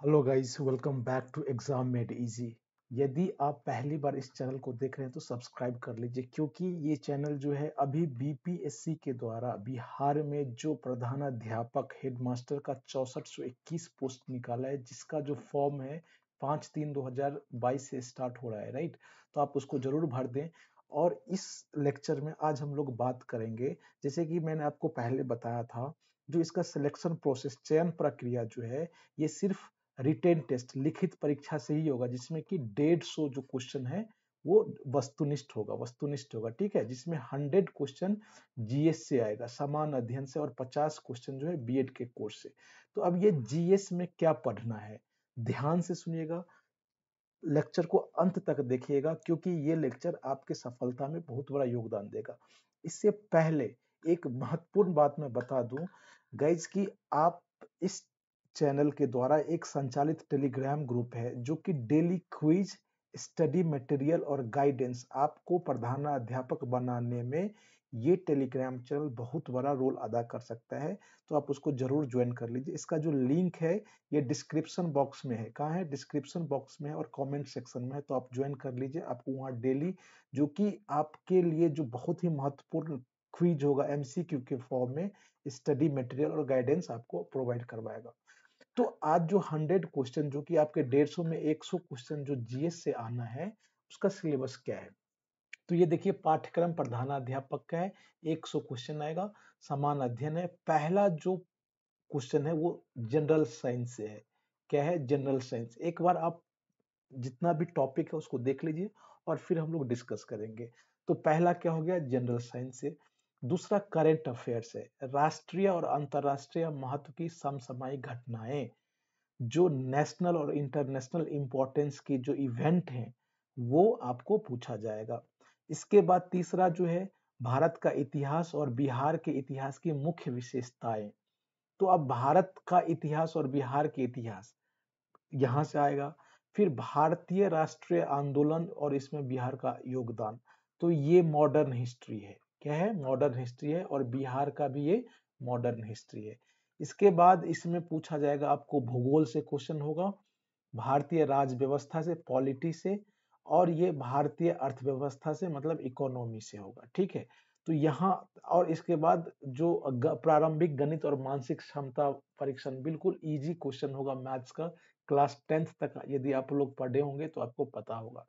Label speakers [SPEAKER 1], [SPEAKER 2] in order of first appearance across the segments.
[SPEAKER 1] Hello guys, welcome back to exam made easy. यदि आप पहली बार इस चैनल को देख रहे हैं तो सब्सक्राइब कर लीजिए, क्योंकि ये चैनल जो है अभी बीपीएससी के द्वारा बिहार में जो प्रधानाध्यापक हेडमास्टर का 6421 पोस्ट निकाला है, जिसका जो फॉर्म है 5/3/2022 से स्टार्ट हो रहा है, राइट। तो आप उसको जरूर भर दें। और इस लेक्चर में आज हम लोग बात करेंगे, जैसे कि मैंने आपको पहले बताया था, जो इसका सिलेक्शन प्रोसेस, चयन प्रक्रिया जो है, ये सिर्फ रिटेन टेस्ट, लिखित परीक्षा से ही होगा, जिसमें कि 150 जो क्वेश्चन है वो वस्तुनिष्ठ होगा, ठीक है। जिसमें 100 क्वेश्चन जीएस से आएगा, समान अध्ययन से, और 50 क्वेश्चन जो है बीएड के कोर्स से। तो अब ये जीएस में क्या पढ़ना है, ध्यान से सुनिएगा, लेक्चर को अंत तक देखिएगा, क्योंकि ये लेक्चर आपके सफलता में बहुत बड़ा योगदान देगा। इससे पहले एक महत्वपूर्ण बात मैं बता दूं गाइज, कि आप इस चैनल के द्वारा एक संचालित टेलीग्राम ग्रुप है, जो कि डेली क्विज, स्टडी मटेरियल और गाइडेंस आपको प्रधानाध्यापक बनाने में ये टेलीग्राम चैनल बहुत बड़ा रोल अदा कर सकता है। तो आप उसको जरूर ज्वाइन कर लीजिए। इसका जो लिंक है ये डिस्क्रिप्शन बॉक्स में है। कहाँ है? डिस्क्रिप्शन बॉक्स में है और कमेंट सेक्शन में है। तो आप ज्वाइन कर लीजिए। आपको वहाँ डेली, जो कि आपके लिए जो बहुत ही महत्वपूर्ण क्विज होगा एमसीक्यू के फॉर्म में, स्टडी मटेरियल और गाइडेंस आपको प्रोवाइड करवाएगा। तो आज जो 100 क्वेश्चन, जो कि आपके 150 में 100 क्वेश्चन जो जीएस से आना है, उसका सिलेबस क्या है? तो ये देखिए, पाठ्यक्रम प्रधानाध्यापक का है, 100 क्वेश्चन आएगा, समान अध्ययन है। पहला जो क्वेश्चन है वो जनरल साइंस से है। क्या है? General science. एक बार आप जितना भी टॉपिक है उसको देख लीजिए और फिर हम लोग डिस्कस करेंगे। तो पहला क्या हो गया? जनरल साइंस से। दूसरा करंट अफेयर्स है, राष्ट्रीय और अंतरराष्ट्रीय महत्व की समसामयिक घटनाएं, जो नेशनल और इंटरनेशनल इंपॉर्टेंस की जो इवेंट हैं वो आपको पूछा जाएगा। इसके बाद तीसरा जो है, भारत का इतिहास और बिहार के इतिहास की मुख्य विशेषताएं। तो अब भारत का इतिहास और बिहार के इतिहास यहाँ से आएगा। फिर भारतीय राष्ट्रीय आंदोलन और इसमें बिहार का योगदान। तो ये मॉडर्न हिस्ट्री है। क्या है? मॉडर्न हिस्ट्री है, और बिहार का भी ये मॉडर्न हिस्ट्री है। इसके बाद इसमें पूछा जाएगा आपको, भूगोल से क्वेश्चन होगा, भारतीय राज व्यवस्था से, पॉलिटी से, और ये भारतीय अर्थव्यवस्था से, मतलब इकोनॉमी से होगा, ठीक है। तो यहाँ, और इसके बाद जो प्रारंभिक गणित और मानसिक क्षमता परीक्षण, बिल्कुल इजी क्वेश्चन होगा मैथ्स का। क्लास 10th तक यदि आप लोग पढ़े होंगे तो आपको पता होगा।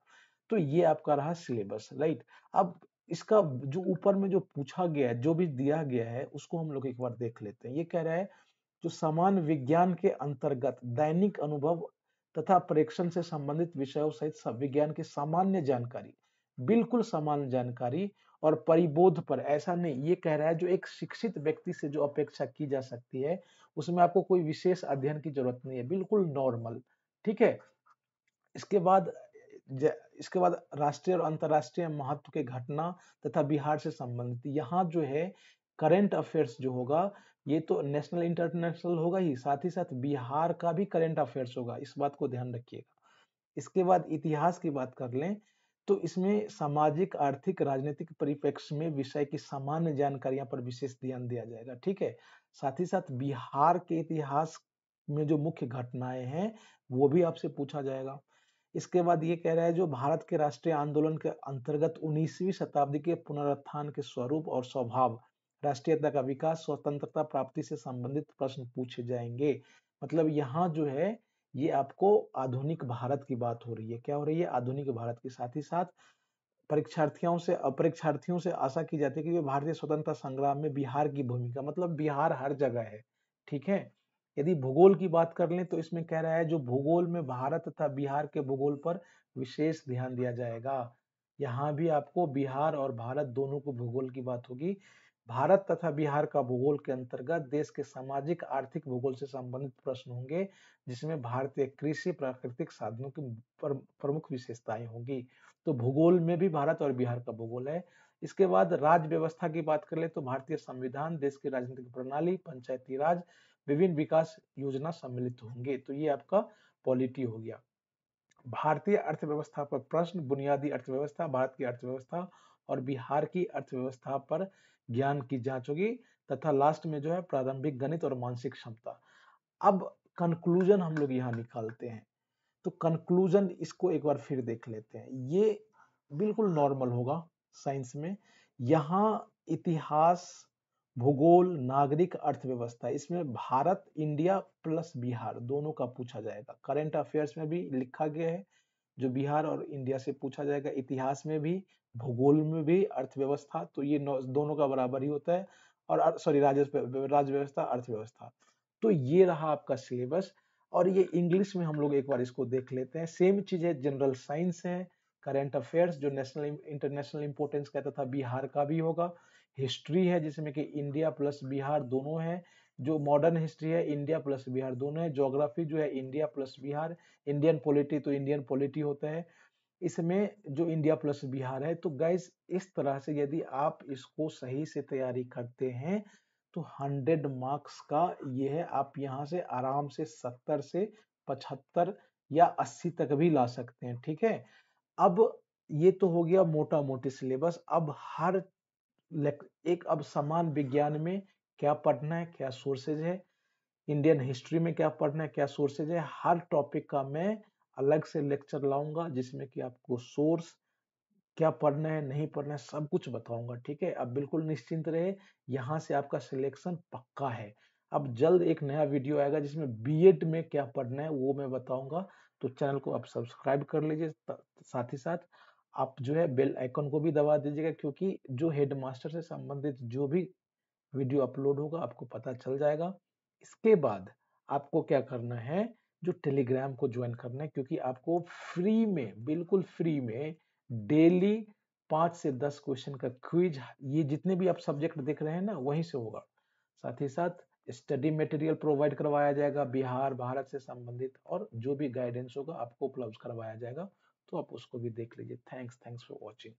[SPEAKER 1] तो ये आपका रहा सिलेबस, राइट। अब इसका जो ऊपर में जो पूछा गया है, जो भी दिया गया है, उसको हम लोग एक बार देख लेते हैं। ये कह रहा है, जो समान विज्ञान के अंतर्गत दैनिक अनुभव तथा प्रेक्षण से संबंधित विषयों सहित सब विज्ञान की सामान्य जानकारी, बिल्कुल सामान्य जानकारी, और परिबोध पर, ऐसा नहीं, ये कह रहा है जो एक शिक्षित व्यक्ति से जो अपेक्षा की जा सकती है, उसमें आपको कोई विशेष अध्ययन की जरूरत नहीं है, बिल्कुल नॉर्मल, ठीक है। इसके बाद इसके बाद राष्ट्रीय और अंतर्राष्ट्रीय महत्व के घटना तथा बिहार से संबंधित, यहाँ जो है करंट अफेयर्स जो होगा, ये तो नेशनल इंटरनेशनल होगा ही, साथ ही साथ बिहार का भी करंट अफेयर्स होगा, इस बात को ध्यान रखिएगा। इसके बाद इतिहास की बात कर लें, तो इसमें सामाजिक, आर्थिक, राजनीतिक परिप्रेक्ष्य में विषय की सामान्य जानकारियां पर विशेष ध्यान दिया जाएगा, ठीक है। साथ ही साथ बिहार के इतिहास में जो मुख्य घटनाएं हैं वो भी आपसे पूछा जाएगा। इसके बाद ये कह रहा है, जो भारत के राष्ट्रीय आंदोलन के अंतर्गत 19वीं शताब्दी के पुनरुत्थान के स्वरूप और स्वभाव, राष्ट्रीयता का विकास, स्वतंत्रता प्राप्ति से संबंधित प्रश्न पूछे जाएंगे। मतलब यहाँ जो है, ये आपको आधुनिक भारत की बात हो रही है। क्या हो रही है? आधुनिक भारत की। साथ ही साथ परीक्षार्थियों से आशा की जाती है कि वे भारतीय स्वतंत्रता संग्राम में बिहार की भूमिका, मतलब बिहार हर जगह है, ठीक है। यदि भूगोल की बात कर लें तो इसमें कह रहा है, जो भूगोल में भारत तथा बिहार के भूगोल पर विशेष ध्यान दिया जाएगा। यहाँ भी आपको बिहार और भारत दोनों को भूगोल की बात होगी। भारत तथा बिहार का भूगोल के अंतर्गत देश के सामाजिक, आर्थिक भूगोल से संबंधित प्रश्न होंगे, जिसमें भारतीय कृषि, प्राकृतिक साधनों की प्रमुख विशेषताएं होंगी। तो भूगोल में भी भारत और बिहार का भूगोल है। इसके बाद राज्य व्यवस्था की बात कर ले तो भारतीय संविधान, देश की राजनीतिक प्रणाली, पंचायती राज, विभिन्न विकास योजना सम्मिलित होंगे। तो ये आपका पॉलिटी हो गया। भारतीय अर्थव्यवस्था पर प्रश्न, बुनियादी अर्थव्यवस्था, भारत की अर्थव्यवस्था और बिहार की अर्थव्यवस्था पर ज्ञान की जांच होगी। तथा लास्ट में जो है, प्रारंभिक गणित और मानसिक क्षमता। अब कंक्लूजन हम लोग यहाँ निकालते हैं। तो कंक्लूजन इसको एक बार फिर देख लेते हैं। ये बिल्कुल नॉर्मल होगा साइंस में। यहाँ इतिहास, भूगोल, नागरिक, अर्थव्यवस्था, इसमें भारत, इंडिया प्लस बिहार दोनों का पूछा जाएगा। करंट अफेयर्स में भी लिखा गया है जो बिहार और इंडिया से पूछा जाएगा, इतिहास में भी, भूगोल में भी, अर्थव्यवस्था, तो ये दोनों का बराबर ही होता है। और सॉरी, राज्य व्यवस्था, अर्थव्यवस्था। तो ये रहा आपका सिलेबस। और ये इंग्लिश में हम लोग एक बार इसको देख लेते हैं। सेम चीज है, जनरल साइंस है, करंट अफेयर्स जो नेशनल इंटरनेशनल इंपोर्टेंस कहता था, बिहार का भी होगा। हिस्ट्री है जिसमें कि इंडिया प्लस बिहार दोनों है। जो मॉडर्न हिस्ट्री है, इंडिया प्लस बिहार दोनों है। ज्योग्राफी जो है, India plus Bihar. Indian polity तो इंडियन पॉलिटी होता है इसमें, जो इंडिया प्लस बिहार है। तो गाइस, इस तरह से यदि आप इसको सही से तैयारी करते हैं तो 100 मार्क्स का ये है। आप यहाँ से आराम से 70 से 75 या 80 तक भी ला सकते हैं, ठीक है। अब ये तो हो गया मोटा मोटी सिलेबस। अब हर एक, अब समान विज्ञान में क्या पढ़ना है, क्या सोर्सेज है, इंडियन हिस्ट्री में क्या पढ़ना है, क्या सोर्सेज है, हर टॉपिक का मैं अलग से लेक्चर लाऊंगा जिसमें कि आपको सोर्स, क्या पढ़ना है, नहीं पढ़ना है, सब कुछ बताऊंगा, ठीक है। अब बिल्कुल निश्चिंत रहे, यहाँ से आपका सिलेक्शन पक्का है। अब जल्द एक नया वीडियो आएगा जिसमें बीएड में क्या पढ़ना है वो मैं बताऊंगा। तो चैनल को आप सब्सक्राइब कर लीजिए, साथ ही साथ आप जो है बेल आइकन को भी दबा दीजिएगा, क्योंकि जो हेडमास्टर से संबंधित जो भी वीडियो अपलोड होगा आपको पता चल जाएगा। इसके बाद आपको क्या करना है, जो टेलीग्राम को ज्वाइन करना है, क्योंकि आपको फ्री में, बिल्कुल फ्री में डेली 5 से 10 क्वेश्चन का क्विज, ये जितने भी आप सब्जेक्ट देख रहे हैं ना वहीं से होगा। साथ ही साथ स्टडी मटेरियल प्रोवाइड करवाया जाएगा, बिहार भारत से संबंधित, और जो भी गाइडेंस होगा आपको उपलब्ध करवाया जाएगा। तो आप उसको भी देख लीजिए। Thanks for watching.